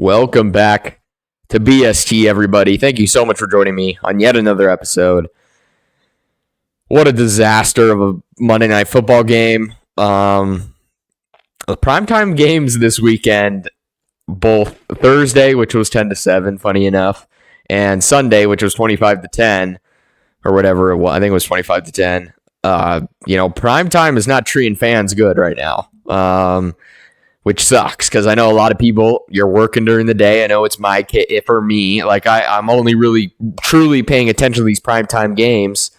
Welcome back to BST, everybody. Thank you so much for joining me on yet another episode. What a disaster of a Monday Night Football game. The primetime games this weekend, both Thursday, which was 10-7, funny enough, and Sunday, which was 25-10, or whatever it was. I think it was 25-10. Primetime is not treating fans good right now. Which sucks because I know a lot of people, you're working during the day. I know it's my kid for me. Like I'm only really truly paying attention to these primetime games,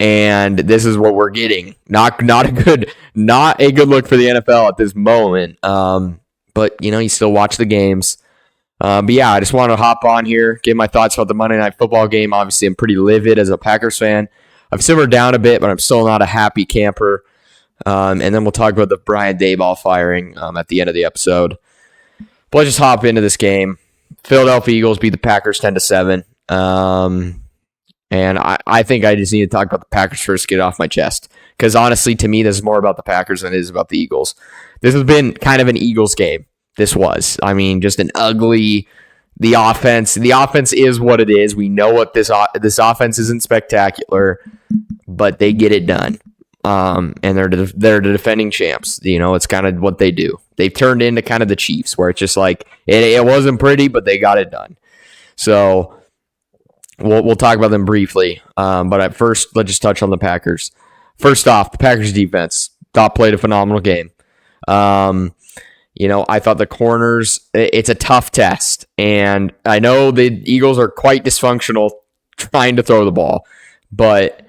and this is what we're getting. Not a good look for the NFL at this moment. But you still watch the games. But yeah, I just want to hop on here, give my thoughts about the Monday Night Football game. Obviously, I'm pretty livid as a Packers fan. I've simmered down a bit, but I'm still not a happy camper. And then we'll talk about the Brian Daboll firing at the end of the episode. But let's just hop into this game. Philadelphia Eagles beat the Packers 10-7. And I think I just need to talk about the Packers first to get it off my chest. Because honestly, to me, this is more about the Packers than it is about the Eagles. This has been kind of an Eagles game. This was. I mean, just an ugly... The offense is what it is. We know what this offense isn't spectacular, but they get it done. And they're the defending champs. It's kind of what they do. They've turned into kind of the Chiefs, where it's just like it wasn't pretty, but they got it done. So we'll talk about them briefly. But at first, let's just touch on the Packers. First off, the Packers defense played a phenomenal game. I thought the corners. It's a tough test, and I know the Eagles are quite dysfunctional trying to throw the ball, but.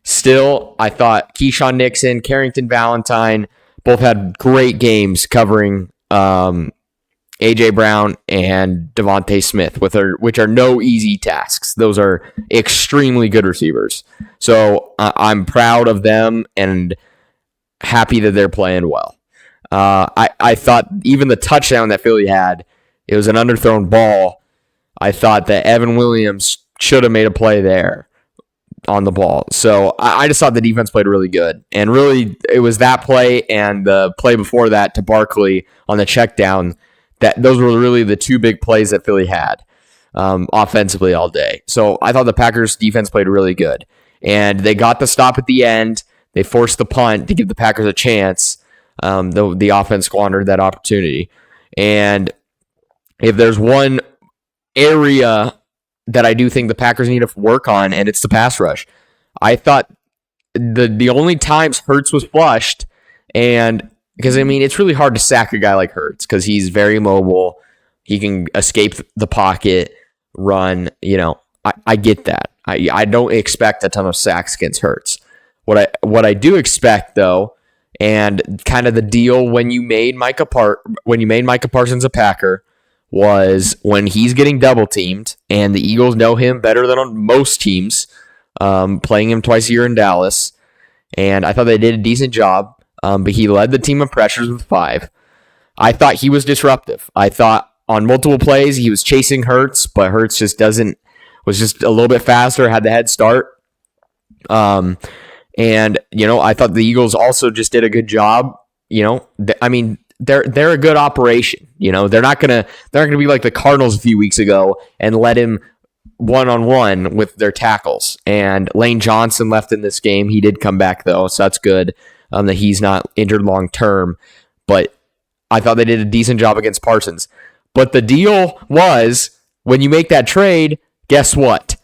Still, I thought Keyshawn Nixon, Carrington Valentine both had great games covering A.J. Brown and Devontae Smith, which are no easy tasks. Those are extremely good receivers. So I'm proud of them and happy that they're playing well. I thought even the touchdown that Philly had, it was an underthrown ball. I thought that Evan Williams should have made a play there on the ball. So I just thought the defense played really good. And really, it was that play and the play before that to Barkley on the check down. Those were really the two big plays that Philly had offensively all day. So I thought the Packers defense played really good. And they got the stop at the end. They forced the punt to give the Packers a chance. The offense squandered that opportunity. And if there's one area that I do think the Packers need to work on, and it's the pass rush. I thought the only times Hurts was flushed, and because, it's really hard to sack a guy like Hurts because he's very mobile. He can escape the pocket, run. I get that. I don't expect a ton of sacks against Hurts. What I do expect, though, and kind of the deal when you made Micah Parsons a Packer, was when he's getting double teamed, and the Eagles know him better than on most teams, playing him twice a year in Dallas. And I thought they did a decent job, but he led the team in pressures with 5. I thought he was disruptive. I thought on multiple plays he was chasing Hurts, but Hurts was just a little bit faster, had the head start. And I thought the Eagles also just did a good job. They're a good operation. They're not gonna be like the Cardinals a few weeks ago and let him one-on-one with their tackles. And Lane Johnson left in this game. He did come back though, so that's good that he's not injured long term. But I thought they did a decent job against Parsons. But the deal was when you make that trade, guess what?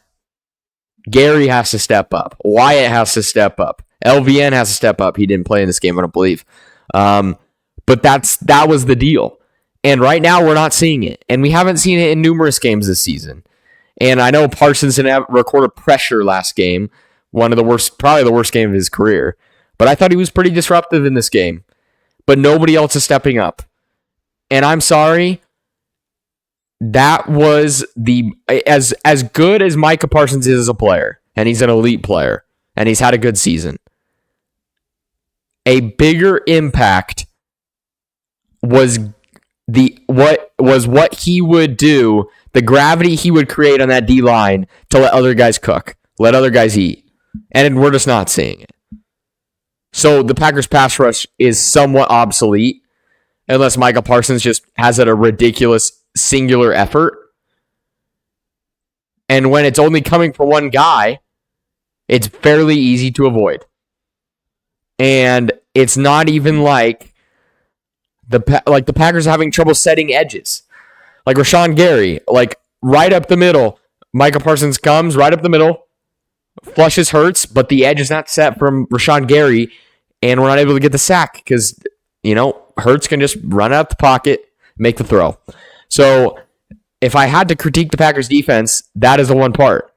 Gary has to step up. Wyatt has to step up. LVN has to step up. He didn't play in this game, I don't believe. But that was the deal. And right now we're not seeing it. And we haven't seen it in numerous games this season. And I know Parsons didn't record pressure last game. Probably the worst game of his career. But I thought he was pretty disruptive in this game. But nobody else is stepping up. And I'm sorry. That was as good as Micah Parsons is as a player. And he's an elite player. And he's had a good season. A bigger impact was what he would do, the gravity he would create on that D line to let other guys cook, let other guys eat. And we're just not seeing it. So the Packers pass rush is somewhat obsolete. unless Michael Parsons just has a ridiculous singular effort. And when it's only coming from one guy, it's fairly easy to avoid. And it's not even like the Packers are having trouble setting edges. Like Rashawn Gary, like right up the middle. Michael Parsons comes right up the middle, flushes Hurts, but the edge is not set from Rashawn Gary, and we're not able to get the sack because, Hurts can just run out the pocket, make the throw. So if I had to critique the Packers defense, that is the one part.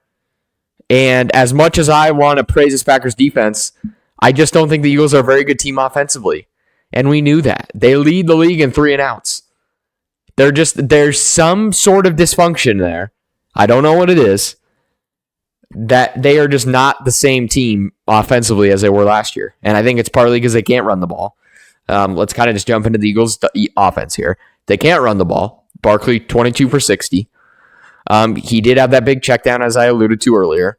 And as much as I want to praise this Packers defense, I just don't think the Eagles are a very good team offensively. And we knew that. They lead the league in 3 and outs. There's some sort of dysfunction there. I don't know what it is. That they are just not the same team offensively as they were last year. And I think it's partly because they can't run the ball. Let's kind of just jump into the Eagles' offense here. They can't run the ball. Barkley, 22 for 60. He did have that big check down, as I alluded to earlier.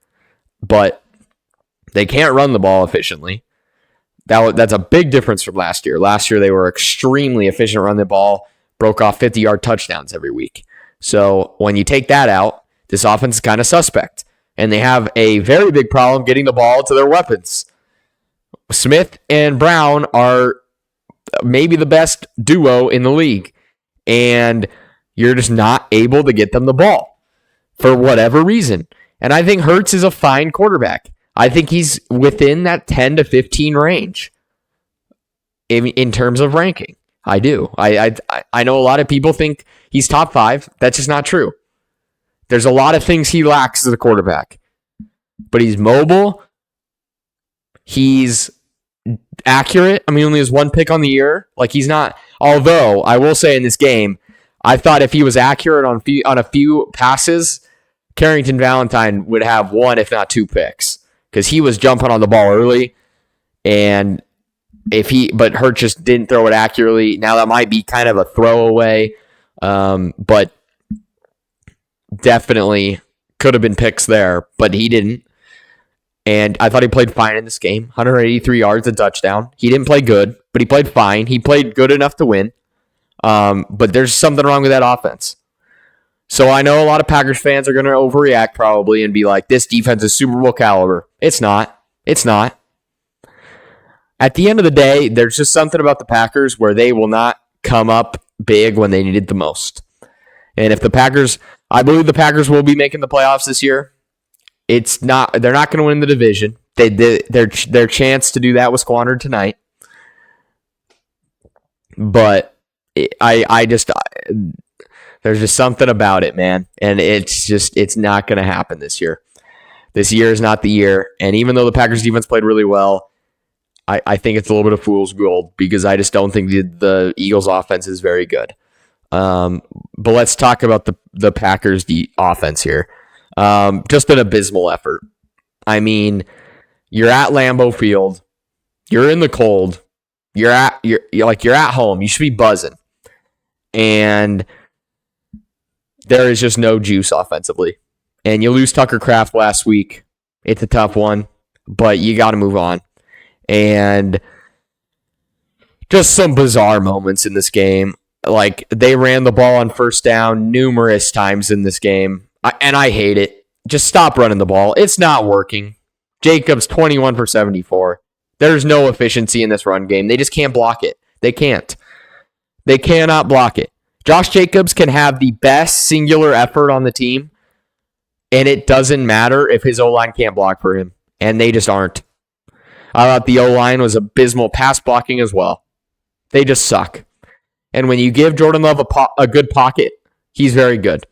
But they can't run the ball efficiently. That's a big difference from last year. Last year, they were extremely efficient running the ball, broke off 50-yard touchdowns every week. So when you take that out, this offense is kind of suspect. And they have a very big problem getting the ball to their weapons. Smith and Brown are maybe the best duo in the league. And you're just not able to get them the ball for whatever reason. And I think Hurts is a fine quarterback. I think he's within that 10 to 15 range in terms of ranking. I do. I know a lot of people think he's top 5. That's just not true. There's a lot of things he lacks as a quarterback. But he's mobile. He's accurate. I mean, he only has 1 pick on the year. Like, he's not... Although, I will say in this game, I thought if he was accurate on a few passes, Carrington Valentine would have 1, if not 2 picks. Because he was jumping on the ball early. And but Hurt just didn't throw it accurately. Now, that might be kind of a throwaway. But definitely could have been picks there, but he didn't. And I thought he played fine in this game. 183 yards, a touchdown. He didn't play good, but he played fine. He played good enough to win. But there's something wrong with that offense. So I know a lot of Packers fans are going to overreact probably and be like, this defense is Super Bowl caliber. It's not. It's not. At the end of the day, there's just something about the Packers where they will not come up big when they need it the most. And if the Packers... I believe the Packers will be making the playoffs this year. They're not going to win the division. Their chance to do that was squandered tonight. But there's just something about it, man. And it's not going to happen this year. This year is not the year. And even though the Packers defense played really well, I think it's a little bit of fool's gold because I just don't think the Eagles offense is very good. But let's talk about the Packers' offense here. Just an abysmal effort. I mean, you're at Lambeau Field. You're in the cold. You're at home. You should be buzzing. And there is just no juice offensively. And you lose Tucker Kraft last week. It's a tough one, but you got to move on. And just some bizarre moments in this game. Like, they ran the ball on first down numerous times in this game. And I hate it. Just stop running the ball. It's not working. Jacobs, 21 for 74. There's no efficiency in this run game. They just can't block it. They can't. They cannot block it. Josh Jacobs can have the best singular effort on the team, and it doesn't matter if his O-line can't block for him. And they just aren't. I thought the O-line was abysmal pass blocking as well. They just suck. And when you give Jordan Love a good pocket, he's very good.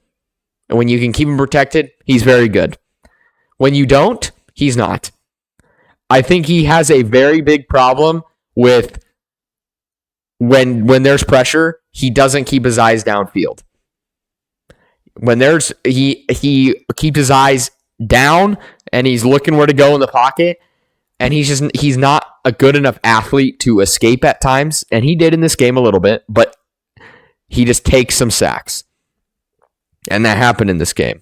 And when you can keep him protected, he's very good. When you don't, he's not. I think he has a very big problem with when there's pressure, he doesn't keep his eyes downfield. When he keeps his eyes down and he's looking where to go in the pocket, and he's not a good enough athlete to escape at times, and he did in this game a little bit, but he just takes some sacks. And that happened in this game.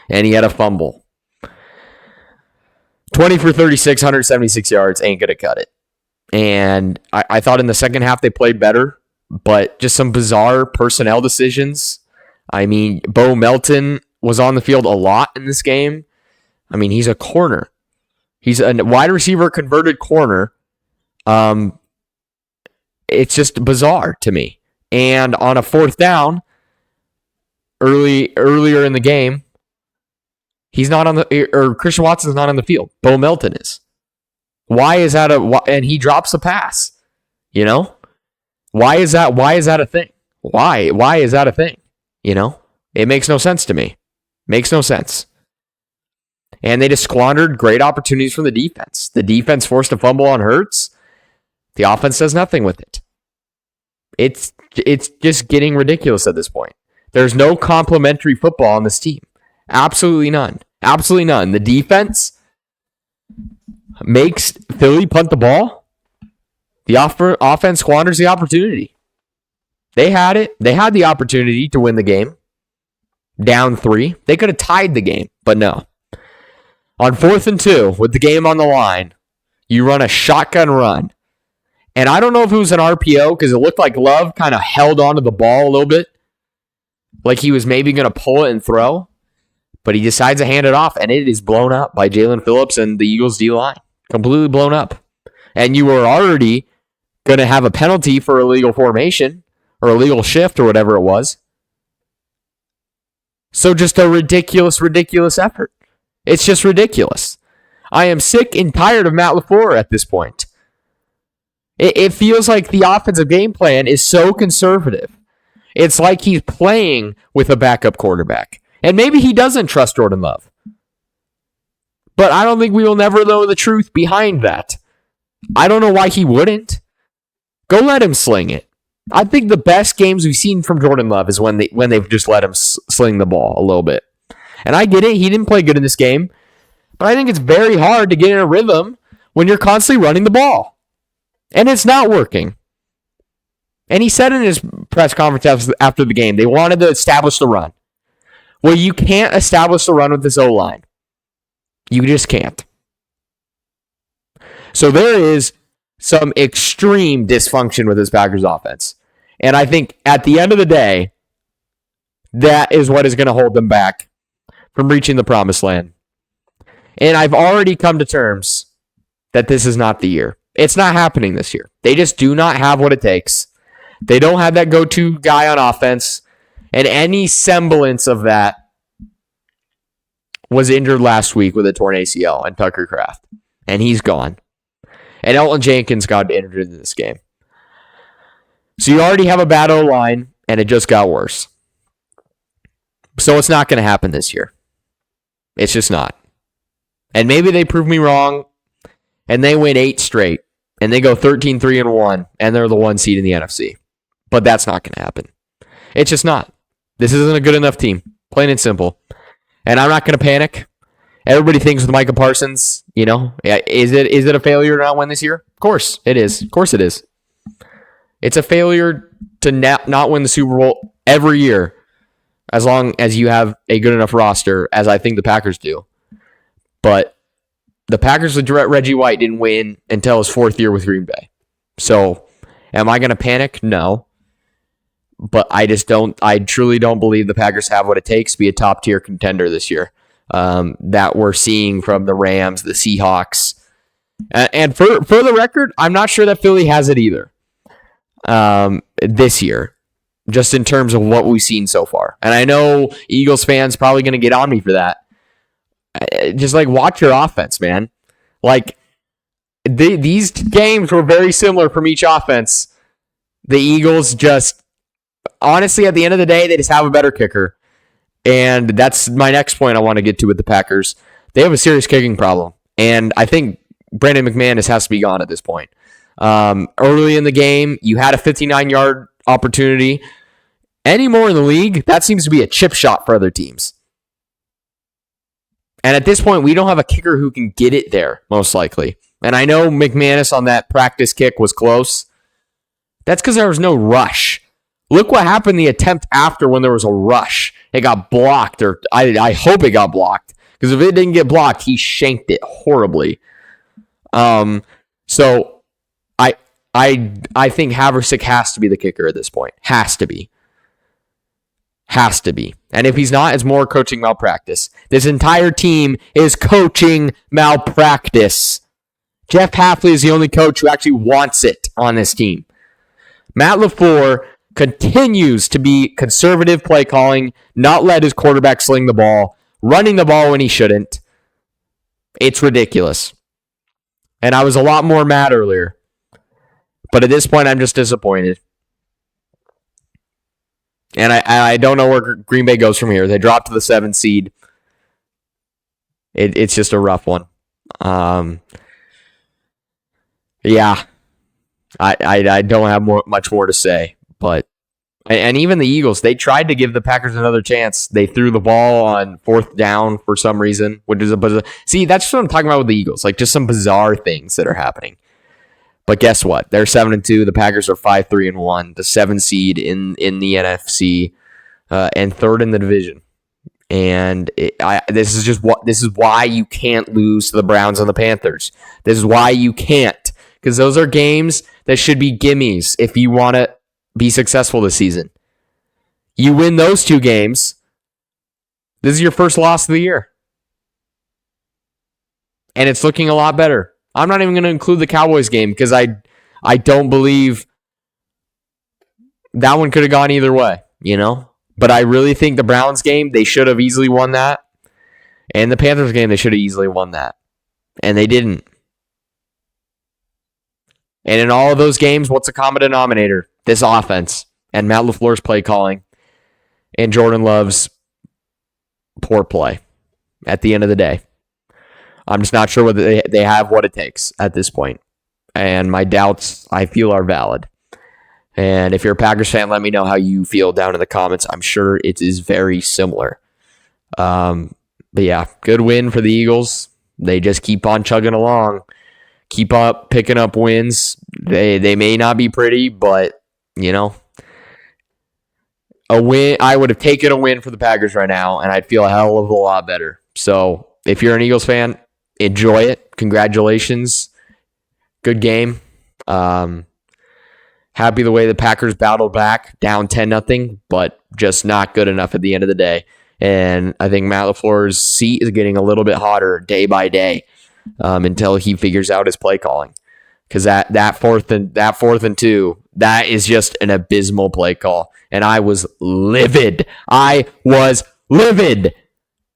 And he had a fumble. 20 for 36, 176 yards ain't going to cut it. And I thought in the second half they played better. but just some bizarre personnel decisions. I mean, Bo Melton was on the field a lot in this game. I mean, he's a corner. He's a wide receiver converted corner. It's just bizarre to me. And on a fourth down, earlier in the game, he's not on or Christian Watson's not on the field. Bo Melton is. Why is that and he drops the pass? You know? Why is that a thing? Why is that a thing? You know? It makes no sense to me. Makes no sense. And they just squandered great opportunities from the defense. The defense forced a fumble on Hurts. The offense does nothing with it. It's just getting ridiculous at this point. There's no complementary football on this team. Absolutely none. Absolutely none. The defense makes Philly punt the ball. The offense squanders the opportunity. They had it. They had the opportunity to win the game. Down 3. They could have tied the game, but no. On 4th and 2, with the game on the line, you run a shotgun run. And I don't know if it was an RPO because it looked like Love kind of held onto the ball a little bit. Like he was maybe going to pull it and throw. But he decides to hand it off, and it is blown up by Jalen Phillips and the Eagles D-line. Completely blown up. And you were already going to have a penalty for illegal formation or illegal shift or whatever it was. So just a ridiculous effort. It's just ridiculous. I am sick and tired of Matt LaFleur at this point. It feels like the offensive game plan is so conservative. It's like he's playing with a backup quarterback. And maybe he doesn't trust Jordan Love. But I don't think we will never know the truth behind that. I don't know why he wouldn't. Go let him sling it. I think the best games we've seen from Jordan Love is when they've just let him sling the ball a little bit. And I get it. He didn't play good in this game. But I think it's very hard to get in a rhythm when you're constantly running the ball. And it's not working. And he said in his press conference after the game, they wanted to establish the run. Well, you can't establish the run with this O-line. You just can't. So there is some extreme dysfunction with this Packers offense. And I think at the end of the day, that is what is going to hold them back from reaching the promised land. And I've already come to terms that this is not the year. It's not happening this year. They just do not have what it takes. They don't have that go-to guy on offense. And any semblance of that was injured last week with a torn ACL and Tucker Kraft. And he's gone. And Elton Jenkins got injured in this game. So you already have a bad O-line, and it just got worse. So it's not going to happen this year. It's just not. And maybe they prove me wrong, and they win 8 straight, and they go 13-3-1, and they're the 1 seed in the NFC. But that's not going to happen. It's just not. This isn't a good enough team. Plain and simple. And I'm not going to panic. Everybody thinks with Micah Parsons, is it a failure to not win this year? Of course it is. Of course it is. It's a failure to not win the Super Bowl every year as long as you have a good enough roster, as I think the Packers do. But the Packers with Reggie White didn't win until his 4th year with Green Bay. So am I going to panic? No. But I truly don't believe the Packers have what it takes to be a top-tier contender this year. That we're seeing from the Rams, the Seahawks. And for the record, I'm not sure that Philly has it either this year, just in terms of what we've seen so far. And I know Eagles fans probably going to get on me for that. Just watch your offense, man. These games were very similar from each offense. The Eagles just, honestly, at the end of the day, they just have a better kicker. And that's my next point I want to get to with the Packers. They have a serious kicking problem. And I think Brandon McManus has to be gone at this point. Early in the game, you had a 59-yard opportunity. Anymore in the league, that seems to be a chip shot for other teams. And at this point, we don't have a kicker who can get it there, most likely. And I know McManus on that practice kick was close. That's because there was no rush. Look what happened the attempt after when there was a rush. It got blocked, or I hope it got blocked. Because if it didn't get blocked, he shanked it horribly. So I think Haversick has to be the kicker at this point. Has to be. Has to be. And if he's not, it's more coaching malpractice. This entire team is coaching malpractice. Jeff Hafley is the only coach who actually wants it on this team. Matt LaFleur continues to be conservative play calling, not let his quarterback sling the ball, running the ball when he shouldn't. It's ridiculous. And I was a lot more mad earlier. But at this point, I'm just disappointed. And I don't know where Green Bay goes from here. They dropped to the 7th seed. It's just a rough one. Yeah. I don't have much more to say. But and even the Eagles, they tried to give the Packers another chance. They threw the ball on 4th down for some reason, which is a bizarre. See, that's what I'm talking about with the Eagles. Like just some bizarre things that are happening. But guess what? They're 7-2. The Packers are 5-3-1. The 7th seed in the NFC, and 3rd in the division. And this is why you can't lose to the Browns and the Panthers. This is why you can't, because those are games that should be gimmies if you want to be successful this season. You win those 2 games. This is your first loss of the year, and it's looking a lot better. I'm not even going to include the Cowboys game because I don't believe that one could have gone either way, you know? But I really think the Browns game, they should have easily won that. And the Panthers game, they should have easily won that. And they didn't. And in all of those games, what's the common denominator? This offense and Matt LaFleur's play calling and Jordan Love's poor play at the end of the day. I'm just not sure whether they have what it takes at this point. And my doubts, I feel, are valid. And if you're a Packers fan, let me know how you feel down in the comments. I'm sure it is very similar. But yeah, good win for the Eagles. They just keep on chugging along. Keep up picking up wins. They may not be pretty, but, you know, a win. I would have taken a win for the Packers right now, and I'd feel a hell of a lot better. So if you're an Eagles fan, enjoy it. Congratulations. Good game. Happy the way the Packers battled back, down 10-0, but just not good enough at the end of the day. And I think Matt LaFleur's seat is getting a little bit hotter day by day until he figures out his play calling. Because that fourth and 2, that is just an abysmal play call. And I was livid.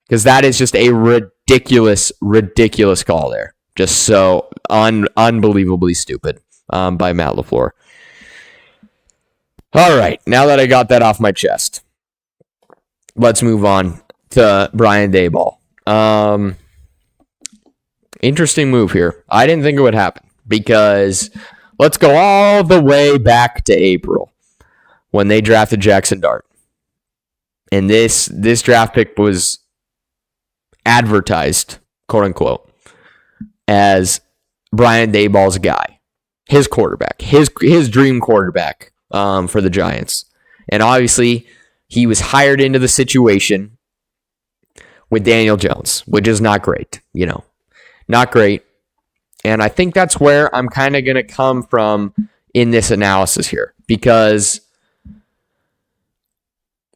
Because that is just a ridiculous call there. Just so unbelievably stupid by Matt LaFleur. All right, now that I got that off my chest, let's move on to Brian Daboll. Interesting move here. I didn't think it would happen because let's go all the way back to April when they drafted Jackson Dart. And this draft pick was advertised, quote unquote, as Brian Daboll's guy, his quarterback, his dream quarterback for the Giants. And obviously, he was hired into the situation with Daniel Jones, which is not great, you know, not great. And I think that's where I'm kind of going to come from in this analysis here, because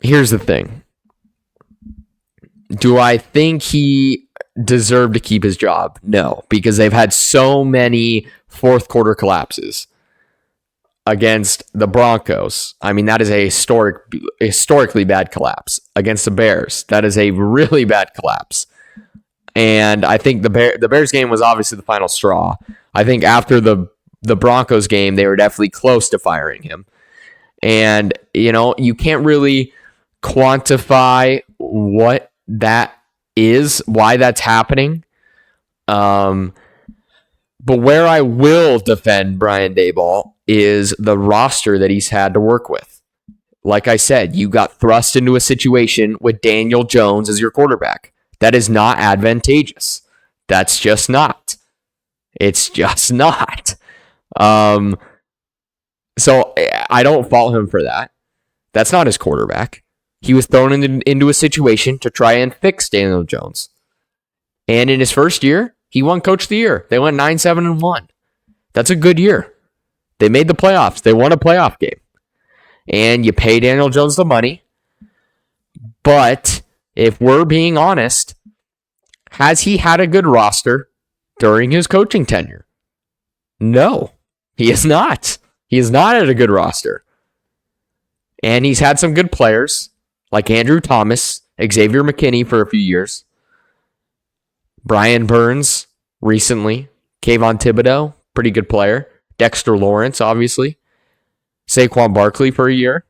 here's the thing. Do I think he deserved to keep his job? No, because they've had so many fourth quarter collapses against the Broncos. I mean, that is a historically bad collapse. Against the Bears, that is a really bad collapse. And I think the Bears game was obviously the final straw. I think after the Broncos game, they were definitely close to firing him. And, you know, you can't really quantify what that is, why that's happening. But where I will defend Brian Daboll is the roster that he's had to work with. Like I said, you got thrust into a situation with Daniel Jones as your quarterback. That is not advantageous. That's just not. It's just not. So I don't fault him for that. That's not his quarterback. He was thrown into a situation to try and fix Daniel Jones. And in his first year, he won Coach of the Year. They went 9-7-1. That's a good year. They made the playoffs. They won a playoff game. And you pay Daniel Jones the money. But if we're being honest, has he had a good roster during his coaching tenure? No, he is not. He is not at a good roster. And he's had some good players like Andrew Thomas, Xavier McKinney for a few years, Brian Burns recently, Kayvon Thibodeau, pretty good player, Dexter Lawrence, obviously, Saquon Barkley for a year.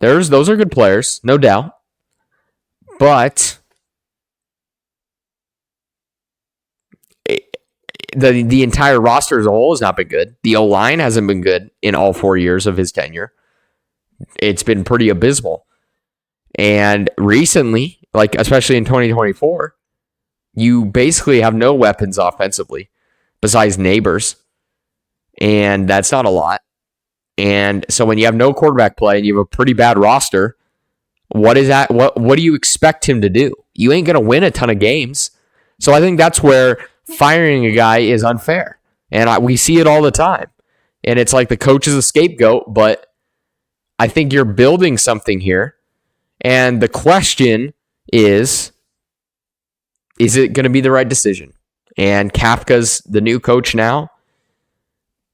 Those are good players, no doubt. But the entire roster as a whole has not been good. The O-line hasn't been good in all 4 years of his tenure. It's been pretty abysmal. And recently, like especially in 2024, you basically have no weapons offensively besides Neighbors. And that's not a lot. And so when you have no quarterback play and you have a pretty bad roster, what is that? What do you expect him to do? You ain't going to win a ton of games. So I think that's where firing a guy is unfair. And we see it all the time. And it's like the coach is a scapegoat, but I think you're building something here. And the question is it going to be the right decision? And Kafka's the new coach now.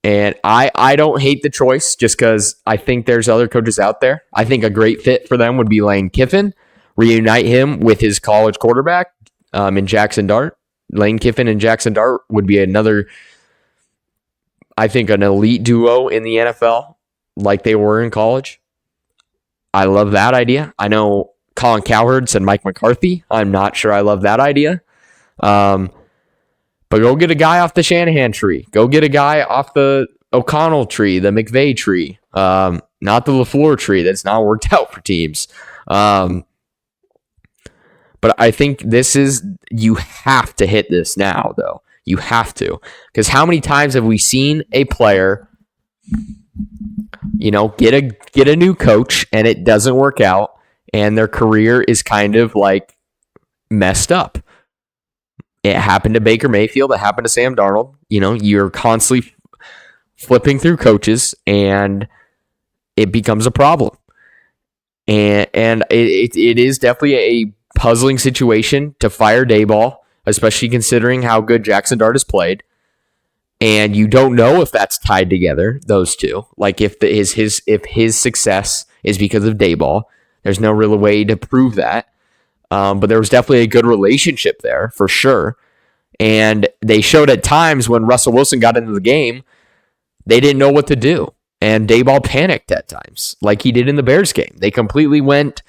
And I don't hate the choice just because I think there's other coaches out there. I think a great fit for them would be Lane Kiffin. Reunite him with his college quarterback in Jackson Dart. Lane Kiffin and Jackson Dart would be another, I think, an elite duo in the NFL like they were in college. I love that idea. I know Colin Cowherd said Mike McCarthy. I'm not sure I love that idea. But go get a guy off the Shanahan tree. Go get a guy off the O'Connell tree, the McVay tree, not the LaFleur tree that's not worked out for teams. But I think you have to hit this now, though. You have to. Because how many times have we seen a player, get a new coach and it doesn't work out and their career is kind of like messed up? It happened to Baker Mayfield. It happened to Sam Darnold. You're constantly flipping through coaches, and it becomes a problem. And it is definitely a puzzling situation to fire Daboll, especially considering how good Jackson Dart has played. And you don't know if that's tied together, those two. Like if his success is because of Daboll, there's no real way to prove that. But there was definitely a good relationship there for sure. And they showed at times when Russell Wilson got into the game, they didn't know what to do. And Daboll panicked at times, like he did in the Bears game. They completely went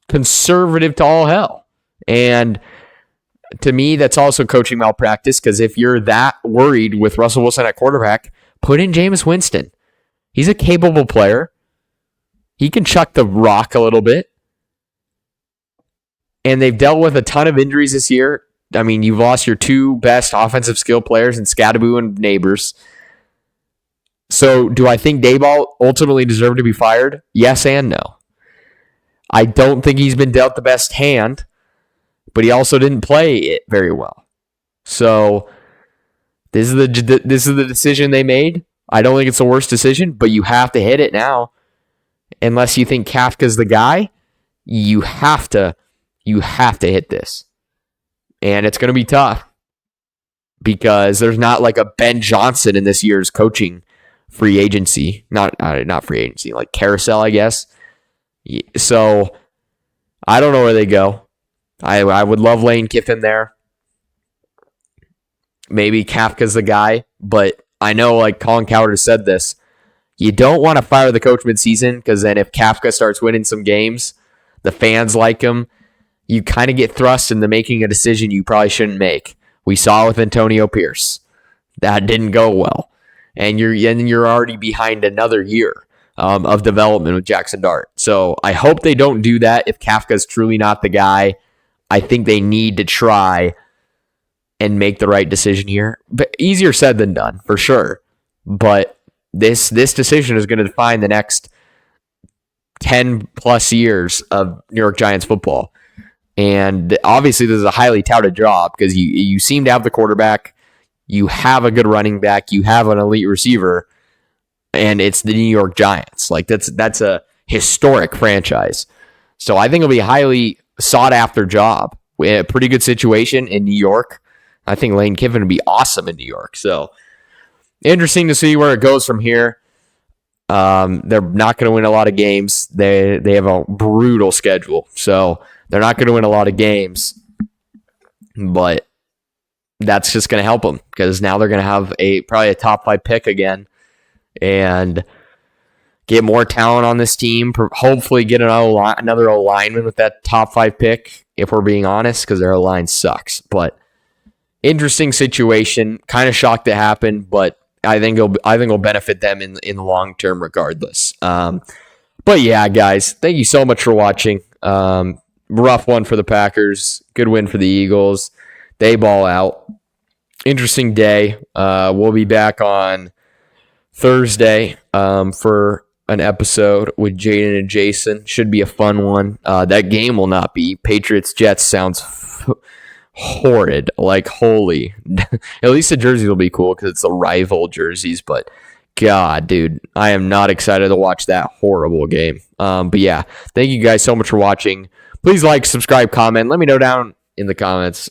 conservative to all hell. And to me, that's also coaching malpractice, because if you're that worried with Russell Wilson at quarterback, put in Jameis Winston. He's a capable player. He can chuck the rock a little bit. And they've dealt with a ton of injuries this year. I mean, you've lost your two best offensive skill players in Scadaboo and Neighbors. So do I think Daboll ultimately deserved to be fired? Yes and no. I don't think he's been dealt the best hand, but he also didn't play it very well. So this is the decision they made. I don't think it's the worst decision, but you have to hit it now. Unless you think Kafka's the guy, you have to hit this. And it's going to be tough because there's not like a Ben Johnson in this year's coaching free agency. Not free agency, like carousel, I guess. So I don't know where they go. I would love Lane Kiffin there. Maybe Kafka's the guy, but I know like Colin Cowherd has said this. You don't want to fire the coach mid-season because then if Kafka starts winning some games, the fans like him, you kind of get thrust into making a decision you probably shouldn't make. We saw it with Antonio Pierce. That didn't go well. And you're already behind another year of development with Jackson Dart. So I hope they don't do that if Kafka's truly not the guy. I think they need to try and make the right decision here. But easier said than done, for sure. But this decision is going to define the next 10 plus years of New York Giants football. And obviously, this is a highly touted job because you seem to have the quarterback. You have a good running back. You have an elite receiver, and it's the New York Giants. Like that's a historic franchise. So I think it'll be a highly sought after job. We had a pretty good situation in New York. I think Lane Kiffin would be awesome in New York. So interesting to see where it goes from here. They're not going to win a lot of games. They have a brutal schedule, so they're not going to win a lot of games. But that's just going to help them because now they're going to have probably a top 5 pick again and get more talent on this team. Hopefully get another alignment with that top 5 pick, if we're being honest, because their line sucks. But interesting situation. Kind of shocked it happened, but I think it'll benefit them in the long term regardless. But yeah, guys, thank you so much for watching. Rough one for the Packers. Good win for the Eagles. They ball out. Interesting day. We'll be back on Thursday for an episode with Jaden and Jason. Should be a fun one. That game will not be. Patriots-Jets sounds horrid. Like, holy. At least the jerseys will be cool because it's the rival jerseys. But, God, dude, I am not excited to watch that horrible game. But, yeah, thank you guys so much for watching. Please like, subscribe, comment. Let me know down in the comments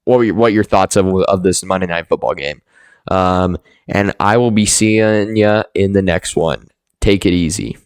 what your thoughts of this Monday Night Football game. And I will be seeing you in the next one. Take it easy.